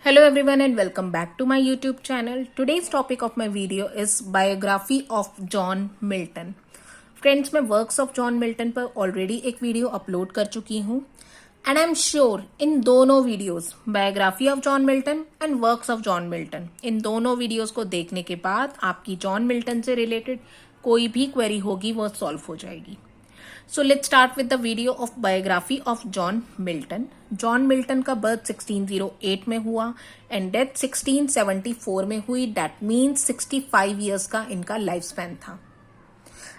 Hello everyone and welcome back to my YouTube channel. Today's topic of my video is biography of John Milton. Friends, मैं works of John Milton पर already एक video upload कर चुकी हूँ and I'm sure इन दोनों videos biography of John Milton and works of John Milton इन दोनों videos को देखने के बाद आपकी John Milton से रिलेटेड कोई भी क्वेरी होगी वो सॉल्व हो जाएगी. So let's start with the video of biography of John Milton. John Milton का बर्थ 1608 में हुआ एंड डेथ 1674 में हुई. दैट मीन्स 65 ईयर्स का इनका लाइफ स्पैन था.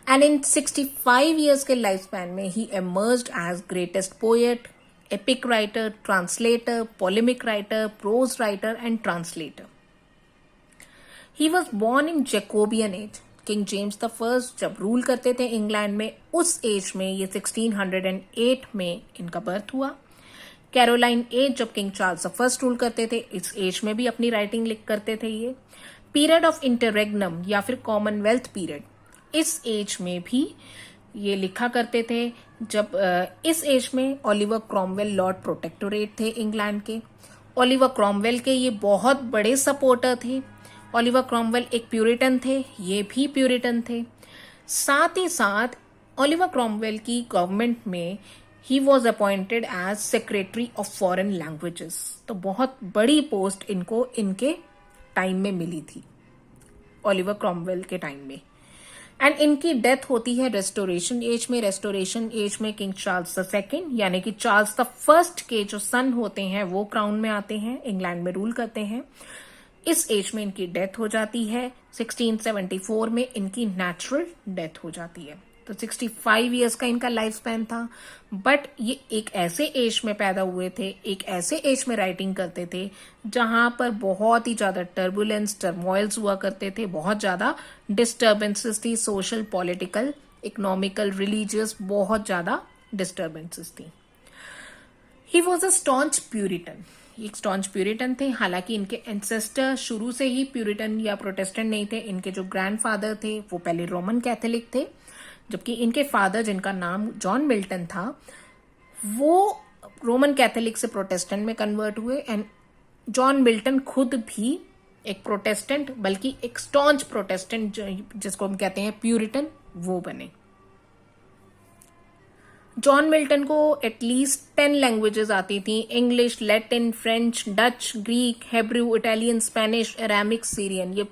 एंड इन 65 ईयर्स के लाइफ स्पैन में ही emerged as greatest poet, epic writer, translator, polemic writer, prose writer and translator. He was born in Jacobean age. King James the first जब rule करते थे England में उस as में ये 1608 में इनका बर्थ हुआ. कैरोलाइन एज जब king Charles the first rule करते थे इस एज में भी अपनी राइटिंग लिख करते थे. ये पीरियड ऑफ इंटररेग्नम या फिर कॉमनवेल्थ पीरियड इस एज में भी ये लिखा करते थे. जब इस एज में ओलिवर क्रॉमवेल लॉर्ड प्रोटेक्टोरेट थे इंग्लैंड के. ओलिवर क्रॉमवेल के ये बहुत बड़े सपोर्टर थे. ओलिवर क्रॉमवेल एक प्यूरिटन थे, ये भी प्यूरिटन थे. साथ ही साथ ओलिवर क्रॉमवेल की गवर्नमेंट में he was appointed as secretary of foreign languages. तो बहुत बड़ी पोस्ट इनको इनके टाइम में मिली थी, ओलिवर क्रॉमवेल के टाइम में. एंड इनकी डेथ होती है रेस्टोरेशन एज में. रेस्टोरेशन एज में किंग चार्ल्स द सेकेंड यानी कि चार्ल्स द फर्स्ट के जो सन होते हैं वो क्राउन में आते हैं, इंग्लैंड में रूल करते हैं. इस एज में इनकी डेथ हो जाती है. 1674 में इनकी नेचुरल डेथ हो जाती है. तो 65 इयर्स का इनका लाइफ स्पैन था. बट ये एक ऐसे एज में पैदा हुए थे, एक ऐसे एज में राइटिंग करते थे जहां पर बहुत ही ज्यादा टर्बुलेंस, टर्मोइल्स हुआ करते थे, बहुत ज्यादा डिस्टर्बेंसेस थी, सोशल, पॉलिटिकल, इकोनॉमिकल, रिलीजियस, बहुत ज्यादा डिस्टर्बेंसेस थी. He was a staunch Puritan. एक स्टॉन्च प्यूरिटन थे. हालांकि इनके एंसेस्टर शुरू से ही प्यूरिटन या प्रोटेस्टेंट नहीं थे. इनके जो ग्रैंडफादर थे वो पहले रोमन कैथोलिक थे, जबकि इनके फादर जिनका नाम जॉन मिल्टन था वो रोमन कैथोलिक से प्रोटेस्टेंट में कन्वर्ट हुए. एंड जॉन मिल्टन खुद भी एक प्रोटेस्टेंट, बल्कि एक स्टॉन्च प्रोटेस्टेंट जिसको हम कहते हैं प्यूरिटन, वो बने. जॉन मिल्टन को एटलीस्ट 10 लैंग्वेजेस आती थी. English, Latin, French, Dutch, Greek, Hebrew, Italian, Spanish, Aramaic, Syrian, ये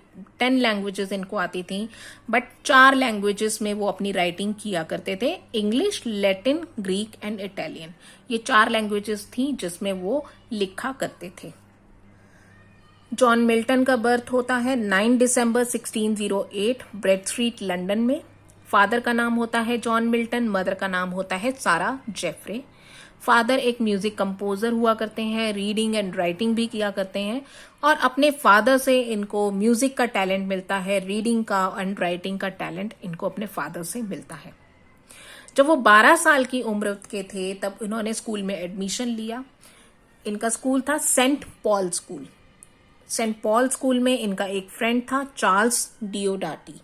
10 लैंग्वेजेस इनको आती थी. बट 4 लैंग्वेजेस में वो अपनी राइटिंग किया करते थे. English, Latin, Greek and Italian, ये 4 लैंग्वेजेस थी जिसमें वो लिखा करते थे. जॉन मिल्टन का बर्थ होता है 9 दिसंबर 1608 ब्रेड स्ट्रीट, लंदन में. फादर का नाम होता है जॉन मिल्टन, मदर का नाम होता है सारा जेफरे. फादर एक म्यूजिक कंपोजर हुआ करते हैं, रीडिंग एंड राइटिंग भी किया करते हैं. और अपने फादर से इनको म्यूजिक का टैलेंट मिलता है, रीडिंग का एंड राइटिंग का टैलेंट इनको अपने फादर से मिलता है. जब वो 12 साल की उम्र के थे तब इन्होंने स्कूल में एडमिशन लिया. इनका स्कूल था Saint Paul school. Saint Paul school में इनका एक फ्रेंड था चार्ल्स डियोडाटी.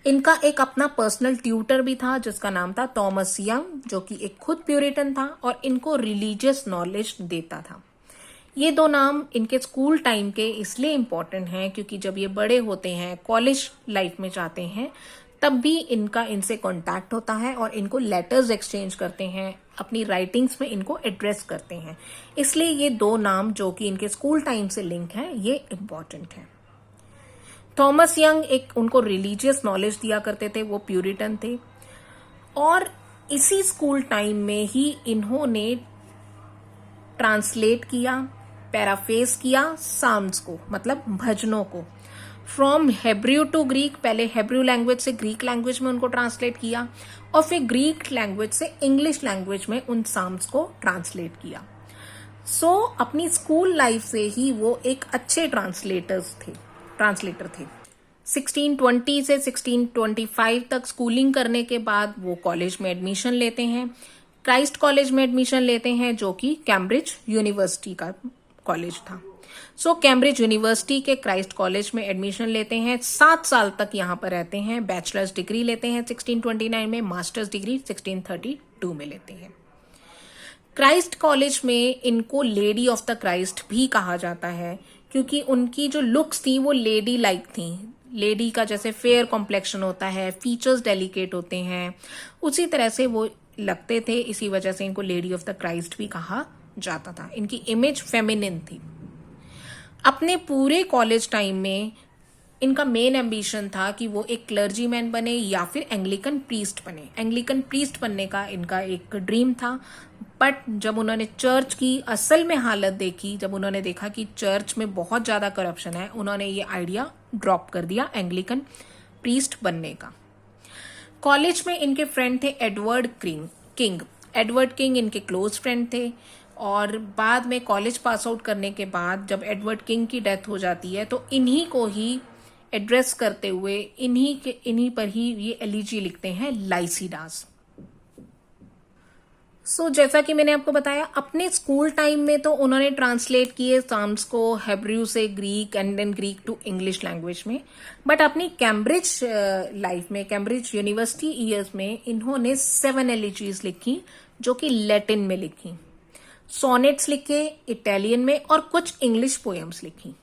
इनका एक अपना पर्सनल ट्यूटर भी था जिसका नाम था थॉमस यंग, जो कि एक खुद प्यूरिटन था और इनको रिलीजियस नॉलेज देता था. ये 2 नाम इनके स्कूल टाइम के इसलिए इंपॉर्टेंट हैं क्योंकि जब ये बड़े होते हैं, कॉलेज लाइफ में जाते हैं, तब भी इनका इनसे कॉन्टैक्ट होता है और इनको लेटर्स एक्सचेंज करते हैं, अपनी राइटिंग्स में इनको एड्रेस करते हैं. इसलिए ये 2 नाम जो कि इनके स्कूल टाइम से लिंक हैं, ये इंपॉर्टेंट है. थॉमस यंग एक उनको रिलीजियस नॉलेज दिया करते थे, वो प्यूरिटन थे. और इसी स्कूल टाइम में ही इन्होंने ट्रांसलेट किया, पैराफ्रेज किया साम्स को, मतलब भजनों को, फ्रॉम हेब्रू टू ग्रीक. पहले हेब्रू लैंग्वेज से ग्रीक लैंग्वेज में उनको ट्रांसलेट किया और फिर ग्रीक लैंग्वेज से इंग्लिश लैंग्वेज में उन साम्स को ट्रांसलेट किया. सो अपनी स्कूल लाइफ से ही वो एक अच्छे ट्रांसलेटर थे. 1620 से 1625 तक स्कूलिंग करने के बाद वो कॉलेज में एडमिशन लेते हैं. क्राइस्ट कॉलेज में एडमिशन लेते हैं जो कि कैम्ब्रिज यूनिवर्सिटी का कॉलेज था. सो कैम्ब्रिज यूनिवर्सिटी के क्राइस्ट कॉलेज में एडमिशन लेते हैं. 7 साल तक यहां पर रहते हैं. बैचलर्स डिग्री लेते हैं 1629 में, मास्टर्स डिग्री 1632 में लेते हैं. क्राइस्ट कॉलेज में इनको लेडी ऑफ द क्राइस्ट भी कहा जाता है, क्योंकि उनकी जो लुक्स थी वो लेडी लाइक थी। लेडी का जैसे फेयर कॉम्प्लेक्शन होता है, फीचर्स डेलिकेट होते हैं, उसी तरह से वो लगते थे। इसी वजह से इनको लेडी ऑफ द क्राइस्ट भी कहा जाता था। इनकी इमेज फेमिनिन थी। अपने पूरे कॉलेज टाइम में इनका मेन एम्बिशन था कि वो एक क्लर्जीमैन बने या फिर एंग्लिकन प्रीस्ट बने। एंग्लिकन प्रीस्ट बनने का इनका एक ड्रीम था, बट जब उन्होंने चर्च की असल में हालत देखी, जब उन्होंने देखा कि चर्च में बहुत ज़्यादा करप्शन है, उन्होंने ये आइडिया ड्रॉप कर दिया एंग्लिकन प्रीस्ट बनने का। कॉलेज में इनके फ्रेंड थे एडवर्ड किंग। एडवर्ड किंग इनके क्लोज फ्रेंड थे, और बाद में कॉलेज पास आउट करने के बाद जब एडवर्ड किंग की डेथ हो जाती है तो इन्हीं को ही एड्रेस करते हुए इन्हीं पर ही ये एलिजी लिखते हैं, लाइसिडास। जैसा कि मैंने आपको बताया, अपने स्कूल टाइम में तो उन्होंने ट्रांसलेट किए साम्स को हेब्रू से Greek and then Greek to English language में। बट अपनी कैम्ब्रिज लाइफ में, कैम्ब्रिज यूनिवर्सिटी ईयर्स में इन्होंने 7 एलिजीज लिखी, जो कि लैटिन में लिखी। सोनेट्स लिखे इटालियन में, और कुछ इंग्लिश पोएम्स लिखी।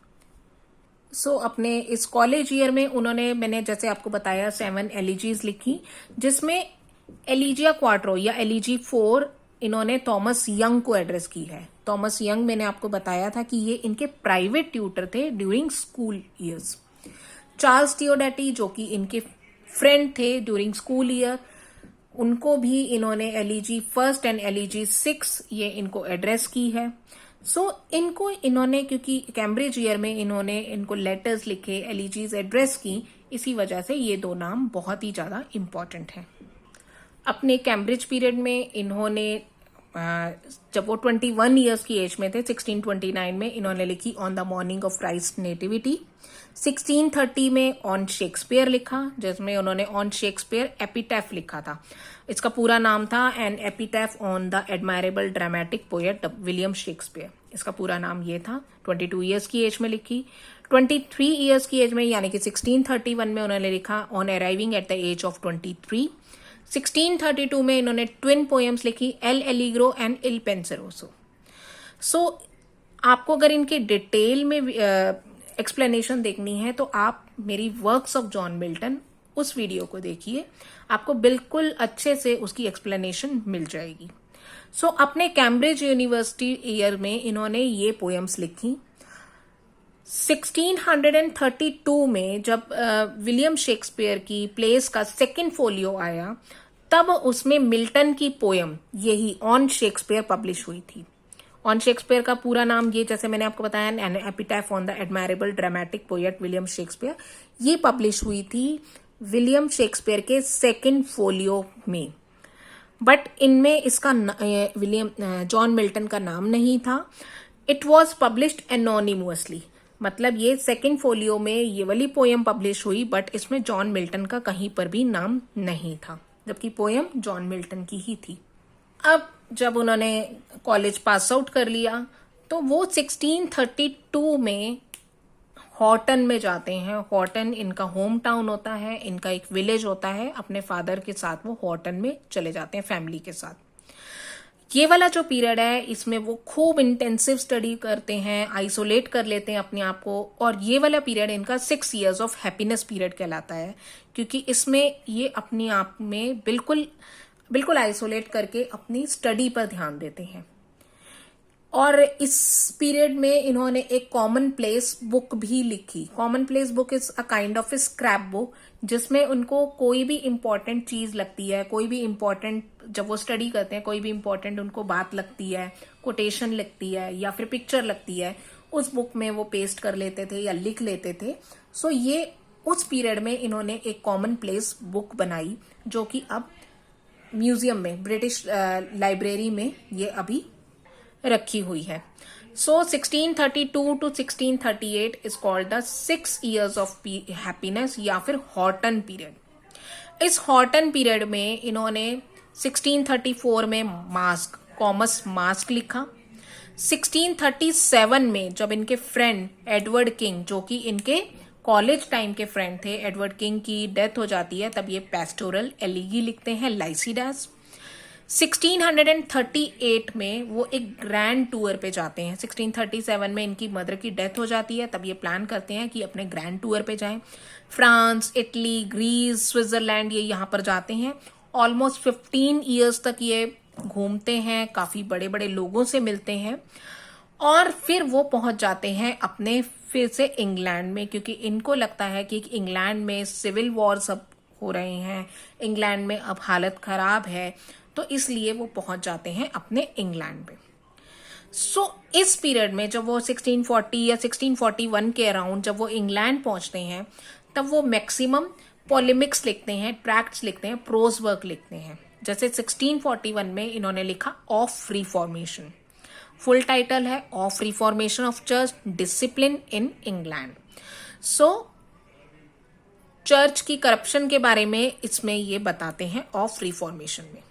अपने इस कॉलेज ईयर में उन्होंने, मैंने जैसे आपको बताया, 7 एलिजीज लिखी, जिसमें एलिजिया क्वाट्रो या एलिजी 4 इन्होंने थॉमस यंग को एड्रेस की है। थॉमस यंग, मैंने आपको बताया था कि ये इनके प्राइवेट ट्यूटर थे ड्यूरिंग स्कूल ईयर्स। चार्ल्स थियोडेटी, जो कि इनके फ्रेंड थे ड्यूरिंग स्कूल ईयर, उनको भी इन्होंने एलिजी 1 एंड एलिजी 6 ये इनको एड्रेस की है। इनको इन्होंने, क्योंकि कैम्ब्रिज ईयर में इन्होंने इनको लेटर्स लिखे, एलिजीज एड्रेस की, इसी वजह से ये 2 नाम बहुत ही ज्यादा इंपॉर्टेंट हैं। अपने कैम्ब्रिज पीरियड में इन्होंने, जब वो 21 ईयर्स की एज में थे, 1629 में इन्होंने लिखी on the morning of Christ nativity. 1630 में ऑन शेक्सपियर लिखा, जिसमें उन्होंने ऑन शेक्सपियर एपिटैफ लिखा था। इसका पूरा नाम था an epitaph on the admirable dramatic poet William Shakespeare. इसका पूरा नाम ये था। 22 ईयर्स की एज में लिखी। 23 ईयर्स की एज में, यानी कि 1631 में उन्होंने लिखा on arriving at the age of 23। 1632 में इन्होंने ट्विन पोएम्स लिखी, L'Allegro and Il Penseroso. आपको अगर इनके डिटेल में एक्सप्लेनेशन देखनी है तो आप मेरी वर्क्स ऑफ जॉन मिल्टन उस वीडियो को देखिए, आपको बिल्कुल अच्छे से उसकी एक्सप्लेनेशन मिल जाएगी। अपने कैम्ब्रिज यूनिवर्सिटी ईयर में इन्होंने ये पोएम्स लिखी। 1632 में जब विलियम शेक्सपियर की प्लेस का 2nd फोलियो आया, तब उसमें मिल्टन की पोएम यही ऑन शेक्सपियर पब्लिश हुई थी। ऑन शेक्सपियर का पूरा नाम ये, जैसे मैंने आपको बताया, an epitaph on the admirable dramatic poet William Shakespeare, ये पब्लिश हुई थी विलियम शेक्सपियर के 2nd फोलियो में। बट इनमें इसका जॉन मिल्टन का नाम नहीं था। इट वॉज पब्लिश्ड एनोनिमसली, मतलब ये 2nd फोलियो में ये वाली पोएम पब्लिश हुई, बट इसमें जॉन मिल्टन का कहीं पर भी नाम नहीं था, जबकि पोएम जॉन मिल्टन की ही थी। अब जब उन्होंने कॉलेज पास आउट कर लिया तो वो 1632 में हॉटन में जाते हैं। हॉटन इनका होम टाउन होता है, इनका एक विलेज होता है। अपने फादर के साथ वो हॉटन में चले जाते हैं फैमिली के साथ। ये वाला जो पीरियड है, इसमें वो खूब इंटेंसिव स्टडी करते हैं, आइसोलेट कर लेते हैं अपने आप को, और ये वाला पीरियड इनका 6 इयर्स ऑफ हैप्पीनेस पीरियड कहलाता है, क्योंकि इसमें ये अपने आप में बिल्कुल आइसोलेट करके अपनी स्टडी पर ध्यान देते हैं। और इस पीरियड में इन्होंने एक कॉमन प्लेस बुक भी लिखी। Common place book is a kind of A scrap book, जिसमें उनको कोई भी इंपॉर्टेंट चीज लगती है, कोई भी इंपॉर्टेंट, जब वो स्टडी करते हैं, कोई भी इंपॉर्टेंट उनको बात लगती है, कोटेशन लगती है या फिर पिक्चर लगती है, उस बुक में वो पेस्ट कर लेते थे या लिख लेते थे। ये उस पीरियड में इन्होंने एक कॉमन प्लेस बुक बनाई, जो कि अब म्यूजियम में, ब्रिटिश लाइब्रेरी में ये अभी रखी हुई है। 1632 to 1638 is called the 6 years of happiness या फिर हॉटन पीरियड। इस हॉटन पीरियड में इन्होंने 1634 में कॉमस मास्क लिखा। 1637 में जब इनके फ्रेंड एडवर्ड किंग, जो कि इनके कॉलेज टाइम के फ्रेंड थे, एडवर्ड किंग की डेथ हो जाती है, तब ये पेस्टोरल एलिगी लिखते हैं, लाइसिडास। 1638 में वो एक ग्रैंड टूर पे जाते हैं। 1637 में इनकी मदर की डेथ हो जाती है, तब ये प्लान करते हैं कि अपने ग्रैंड टूर पे जाएं। फ्रांस, इटली, ग्रीस, स्विट्जरलैंड, ये यहाँ पर जाते हैं। ऑलमोस्ट 15 ईयर्स तक ये घूमते हैं, काफी बड़े बड़े लोगों से मिलते हैं और फिर वो पहुंच जाते हैं अपने फिर से इंग्लैंड में, क्योंकि इनको लगता है कि इंग्लैंड में सिविल वॉर सब हो रहे हैं, इंग्लैंड में अब हालत खराब है, तो इसलिए वो पहुंच जाते हैं अपने इंग्लैंड में। इस पीरियड में जब वो 1640 या 1641 के अराउंड जब वो इंग्लैंड पहुंचते हैं, तब वो मैक्सिमम पॉलेमिक्स लिखते हैं, ट्रैक्ट्स लिखते हैं, प्रोज वर्क लिखते हैं। जैसे 1641 में इन्होंने लिखा ऑफ रिफॉर्मेशन, फुल टाइटल है of reformation of church discipline in England. Church की करप्शन के बारे में इसमें ये बताते हैं ऑफ रिफॉर्मेशन में।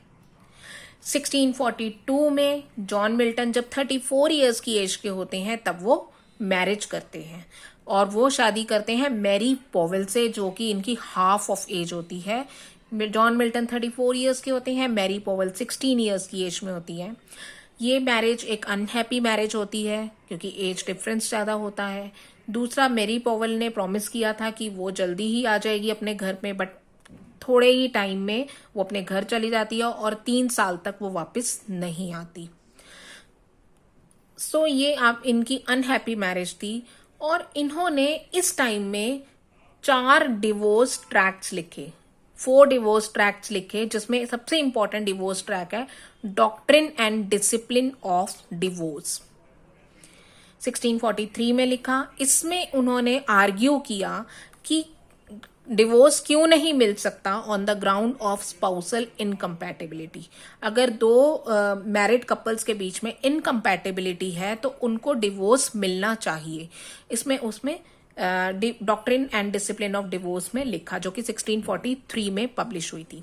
1642 में जॉन मिल्टन जब 34 इयर्स की एज के होते हैं, तब वो मैरिज करते हैं और वो शादी करते हैं मैरी पॉवेल से, जो कि इनकी हाफ ऑफ एज होती है। जॉन मिल्टन 34 इयर्स के होते हैं, मैरी पॉवेल 16 इयर्स की एज में होती है। ये मैरिज एक अनहैप्पी मैरिज होती है क्योंकि एज डिफरेंस ज्यादा होता है। दूसरा, मैरी पॉवेल ने प्रॉमिस किया था कि वो जल्दी ही आ जाएगी अपने घर में, बट थोड़े ही टाइम में वो अपने घर चली जाती है और 3 साल तक वो वापस नहीं आती। ये आप इनकी अनहैप्पी मैरिज थी और इन्होंने इस टाइम में 4 डिवोर्स ट्रैक्ट्स लिखे, 4 डिवोर्स ट्रैक्ट्स लिखे, जिसमें सबसे इंपॉर्टेंट डिवोर्स ट्रैक है doctrine and discipline of divorce. 1643 में लिखा। इसमें उन्होंने आर्ग्यू किया कि डिवोर्स क्यों नहीं मिल सकता on the ground of spousal incompatibility. अगर 2 मैरिड कपल्स के बीच में इनकम्पैटिबिलिटी है तो उनको डिवोर्स मिलना चाहिए। उसमें doctrine and discipline of divorce में लिखा, जो कि 1643 में पब्लिश हुई थी।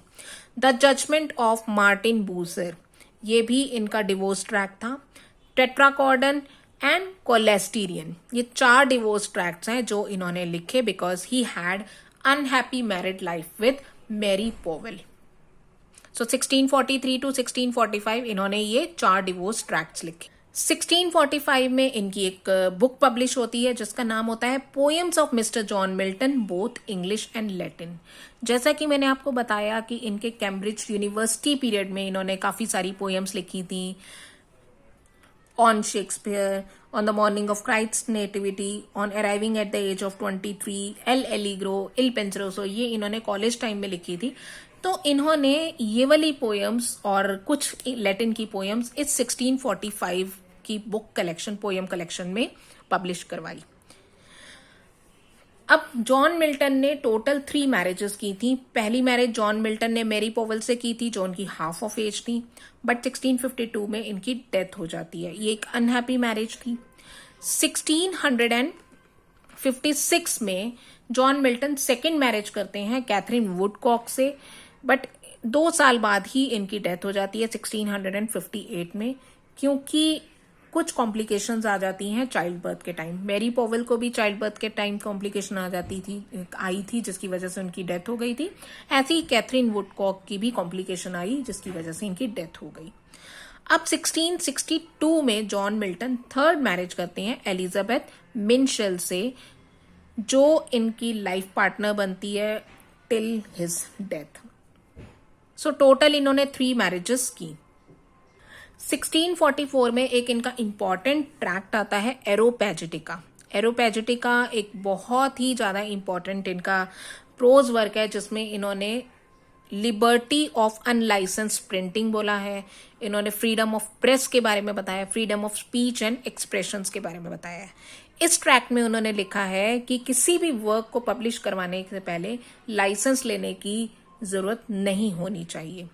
द जजमेंट ऑफ मार्टिन बूसर, ये भी इनका डिवोर्स ट्रैक था। टेट्राकॉर्डन एंड कोलेस्टीरियन, ये 4 डिवोर्स ट्रैक्ट्स हैं जो इन्होंने लिखे because he had unhappy married life with Mary Powell. 1643 to 1645 इन्होंने ये 4 डिवोर्स ट्रैक्ट्स लिखे। 1645 में इनकी एक बुक पब्लिश होती है जिसका नाम होता है poems of mister John Milton both English and Latin. जैसा कि मैंने आपको बताया कि इनके कैम्ब्रिज यूनिवर्सिटी पीरियड में इन्होंने काफी सारी पोएम्स लिखी थी, on Shakespeare, on the morning of Christ nativity, on arriving at the age of 23, L'Allegro, Il Penseroso, ये इन्होंने कॉलेज टाइम में लिखी थी। तो इन्होंने ये वाली पोएम्स और कुछ लैटिन की पोएम्स इस 1645 की बुक कलेक्शन, पोएम कलेक्शन में पब्लिश करवाई। अब जॉन मिल्टन ने टोटल 3 मैरिजेस की थी। पहली मैरिज जॉन मिल्टन ने मैरी पॉवेल से की थी, जो उनकी हाफ ऑफ एज थी, बट 1652 में इनकी डेथ हो जाती है। ये एक अनहैप्पी मैरिज थी। 1656 में जॉन मिल्टन सेकेंड मैरिज करते हैं कैथरीन वुडकॉक से, बट 2 साल बाद ही इनकी डेथ हो जाती है 1658 में, क्योंकि कुछ कॉम्प्लिकेशंस आ जाती हैं चाइल्ड बर्थ के टाइम। मैरी पॉवेल को भी चाइल्ड बर्थ के टाइम कॉम्प्लिकेशन आई थी जिसकी वजह से उनकी डेथ हो गई थी। ऐसे ही कैथरीन वुडकॉक की भी कॉम्प्लिकेशन आई जिसकी वजह से इनकी डेथ हो गई। अब 1662 में जॉन मिल्टन थर्ड मैरिज करते हैं एलिजाबेथ मिनशेल से, जो इनकी लाइफ पार्टनर बनती है टिल हिज डेथ। टोटल इन्होंने 3 मैरिजेस की। 1644 में एक इनका इंपॉर्टेंट ट्रैक्ट आता है एरोपैजिटिका। एरोपैजिटिका एक बहुत ही ज्यादा इंपॉर्टेंट इनका प्रोज वर्क है जिसमें इन्होंने लिबर्टी ऑफ अनलाइसेंस प्रिंटिंग बोला है, इन्होंने फ्रीडम ऑफ प्रेस के बारे में बताया, freedom of speech and expressions के बारे में बताया है। इस ट्रैक्ट में उन्होंने लिखा है कि किसी भी वर्क को पब्लिश करवाने से पहले लाइसेंस लेने की जरूरत नहीं होनी चाहिए।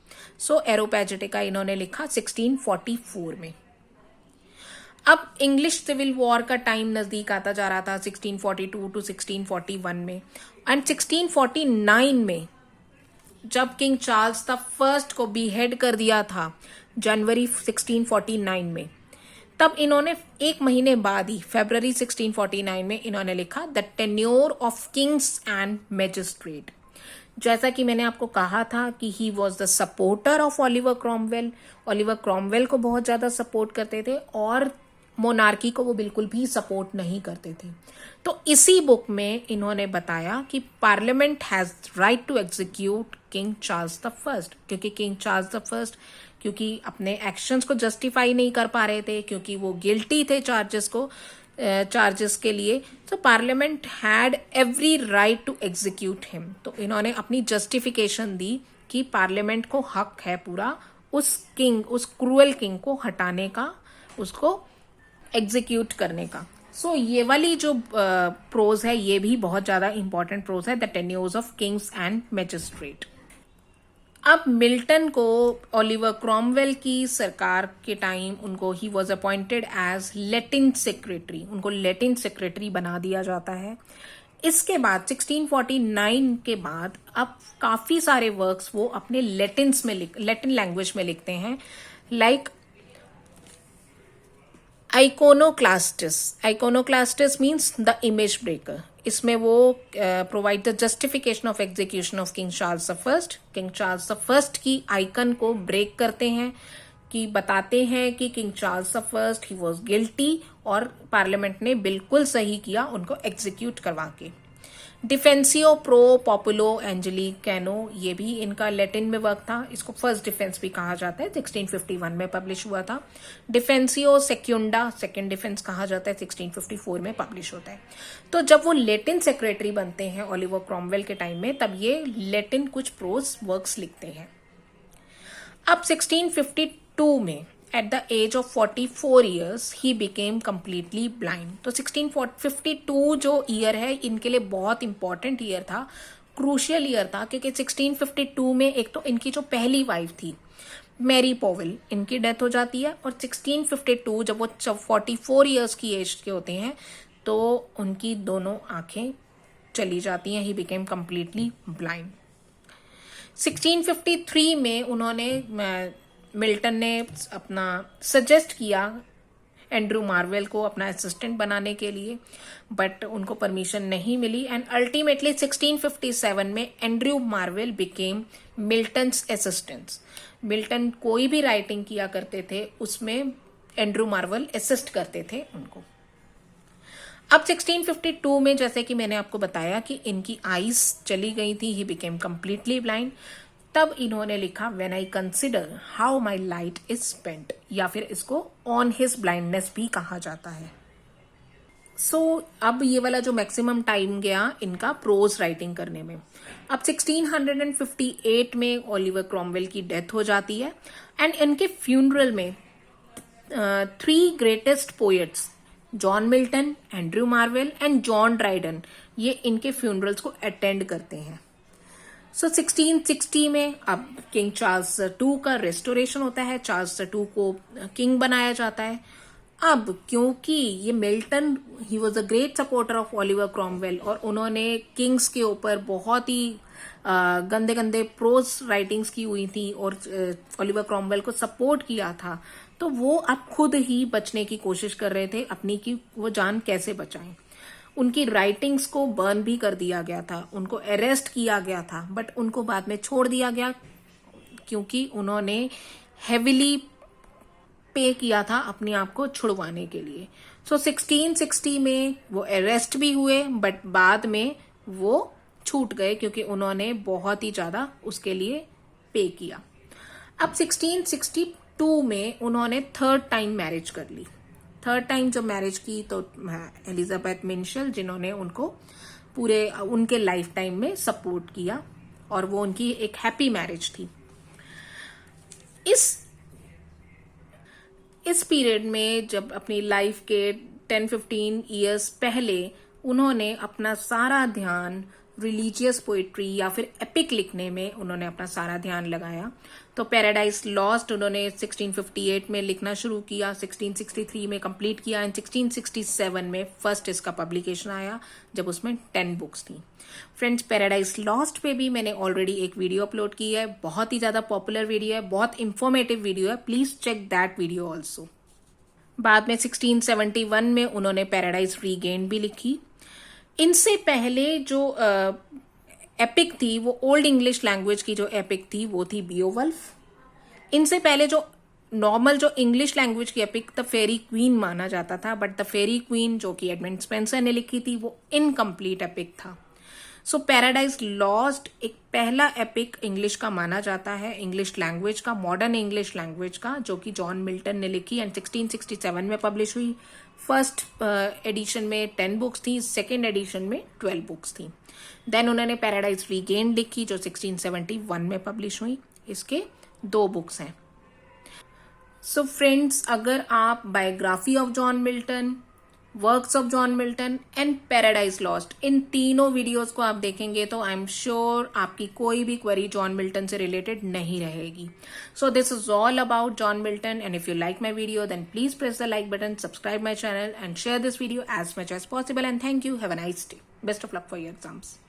एरोपैजिटिका इन्होंने लिखा 1644 में। अब इंग्लिश सिविल वॉर का टाइम नजदीक आता जा रहा था 1642 टू 1641 में, एंड 1649 में जब किंग चार्ल्स द फर्स्ट को बीहेड कर दिया था जनवरी 1649 में, तब इन्होंने 1 महीने बाद ही फरवरी 1649 में इन्होंने लिखा the tenure of kings and magistrate. जैसा कि मैंने आपको कहा था कि he was the supporter of Oliver Cromwell. Oliver Cromwell को बहुत ज्यादा सपोर्ट करते थे और मोनार्की को वो बिल्कुल भी सपोर्ट नहीं करते थे। तो इसी बुक में इन्होंने बताया कि parliament has right to execute King Charles the first, क्योंकि किंग चार्ल्स द फर्स्ट क्योंकि अपने एक्शंस को जस्टिफाई नहीं कर पा रहे थे, क्योंकि वो गिल्टी थे चार्जेस के लिए। तो parliament had every right to execute him. तो इन्होंने अपनी जस्टिफिकेशन दी कि पार्लियामेंट को हक है पूरा उस क्रूअल किंग को हटाने का, उसको एग्जीक्यूट करने का। सो ये वाली जो प्रोज है ये भी बहुत ज्यादा इंपॉर्टेंट प्रोज है, the tenures of kings and magistrate. अब मिल्टन को ओलिवर क्रॉमवेल की सरकार के टाइम उनको he was appointed as Latin secretary, उनको लैटिन सेक्रेटरी बना दिया जाता है। इसके बाद 1649 के बाद अब काफी सारे वर्क्स वो अपने लैटिन लैंग्वेज में लिखते हैं, like Eikonoklastes means the image breaker. इसमें वो provide the justification of execution of King Charles the First. King Charles the First की आइकन को ब्रेक करते हैं, कि बताते हैं कि King Charles the First he was guilty और पार्लियामेंट ने बिल्कुल सही किया उनको एग्जीक्यूट करवा के। डिफेंसियो प्रो पॉपुलो एंजेली कैनो, ये भी इनका लैटिन में वर्क था। इसको फर्स्ट डिफेंस भी कहा जाता है, 1651 में पब्लिश हुआ था। डिफेंसियो सेक्युंडा सेकंड डिफेंस कहा जाता है, 1654 में पब्लिश होता है। तो जब वो लैटिन सेक्रेटरी बनते हैं ओलिवर क्रॉमवेल के टाइम में, तब ये लैटिन कुछ प्रोज वर्क्स लिखते हैं। अब 1652 में at the age of 44 years he became completely blind। तो 1652 जो ईयर है इनके लिए बहुत इंपॉर्टेंट ईयर था, क्रूशियल ईयर था, क्योंकि 1652 में एक तो इनकी जो पहली वाइफ थी मैरी पॉवेल, इनकी डेथ हो जाती है, और 1652 जब वो 44 ईयर्स की एज के होते हैं तो उनकी दोनों आंखें चली जाती हैं, ही बिकेम कंप्लीटली ब्लाइंड। 1653 में उन्होंने मिल्टन ने अपना सजेस्ट किया एंड्रू मार्वेल को अपना असिस्टेंट बनाने के लिए, बट उनको परमिशन नहीं मिली एंड अल्टीमेटली 1657 में Andrew marvel became Milton's assistants. Milton कोई भी राइटिंग किया करते थे उसमें एंड्रू मार्वेल असिस्ट करते थे उनको। अब 1652 में जैसे कि मैंने आपको बताया कि इनकी आईज चली गई थी, ही बिकेम कंप्लीटली ब्लाइंड। तब इन्होंने लिखा when I consider how my light is spent, या फिर इसको ऑन हिज ब्लाइंडनेस भी कहा जाता है। सो अब ये वाला जो मैक्सिमम टाइम गया इनका प्रोज राइटिंग करने में। अब 1658 में ओलिवर क्रॉमवेल की डेथ हो जाती है एंड इनके फ्यूनरल में 3 greatest poets John Milton, Andrew marvel and John Dryden, ये इनके फ्यूनरल्स को अटेंड करते हैं। सो 1660 में अब किंग चार्ल्स II का रेस्टोरेशन होता है, चार्ल्स II को किंग बनाया जाता है। अब क्योंकि ये Milton he was a great supporter of Oliver Cromwell और उन्होंने किंग्स के ऊपर बहुत ही गंदे गंदे प्रोज राइटिंग्स की हुई थी और ओलिवर क्रॉमवेल को सपोर्ट किया था, तो वो अब खुद ही बचने की कोशिश कर रहे थे अपनी, की वो जान कैसे बचाएं। उनकी राइटिंग्स को बर्न भी कर दिया गया था, उनको अरेस्ट किया गया था, बट उनको बाद में छोड़ दिया गया क्योंकि उन्होंने हेविली पे किया था अपने आप को छुड़वाने के लिए। सो 1660 में वो अरेस्ट भी हुए बट बाद में वो छूट गए क्योंकि उन्होंने बहुत ही ज्यादा उसके लिए पे किया। अब 1662 में उन्होंने 3rd टाइम मैरिज कर ली। 3rd टाइम जब मैरिज की तो एलिजाबेथ मिशेल, जिन्होंने उनको पूरे उनके लाइफ टाइम में सपोर्ट किया और वो उनकी एक हैप्पी मैरिज थी। इस पीरियड में जब अपनी लाइफ के 10-15 ईयर्स पहले उन्होंने अपना सारा ध्यान रिलीजियस पोइट्री या फिर एपिक लिखने में उन्होंने अपना सारा ध्यान लगाया। तो पैराडाइज लॉस्ट उन्होंने 1658 में लिखना शुरू किया, 1663 में कंप्लीट किया एंड 1667 में फर्स्ट इसका पब्लिकेशन आया जब उसमें 10 बुक्स थी। फ्रेंड्स, पैराडाइज लॉस्ट पे भी मैंने ऑलरेडी एक वीडियो अपलोड की है, बहुत ही ज्यादा पॉपुलर वीडियो है, बहुत इंफॉर्मेटिव वीडियो है, please check that video also. बाद में 1671 में उन्होंने पैराडाइज रीगेन भी लिखी। इनसे पहले जो एपिक थी वो ओल्ड इंग्लिश लैंग्वेज की जो एपिक थी वो थी बियोवल्फ। इनसे पहले जो नॉर्मल जो इंग्लिश लैंग्वेज की एपिक द फेरी क्वीन माना जाता था, बट द फेरी क्वीन जो कि एडमंड स्पेंसर ने लिखी थी वो इनकम्प्लीट एपिक था। सो पैराडाइज लॉस्ट एक पहला एपिक इंग्लिश का माना जाता है, इंग्लिश लैंग्वेज का, मॉडर्न इंग्लिश लैंग्वेज का, जो कि जॉन मिल्टन ने लिखी एंड 1667 में पब्लिश हुई। फर्स्ट एडिशन में 10 बुक्स थी, सेकेंड एडिशन में 12 बुक्स थी। देन उन्होंने पैराडाइज रीगेन लिखी जो 1671 में पब्लिश हुई। इसके 2 बुक्स हैं। सो फ्रेंड्स, अगर आप biography of John Milton, works of John Milton and paradise lost in तीनों वीडियोस को आप देखेंगे तो आई एम श्योर आपकी कोई भी क्वेरी जॉन मिल्टन से रिलेटेड नहीं रहेगी। So this is all about John Milton and if you like my video then please press the like button, subscribe my channel and share this video as much as possible and thank you. Have a nice day. Best of luck for your exams.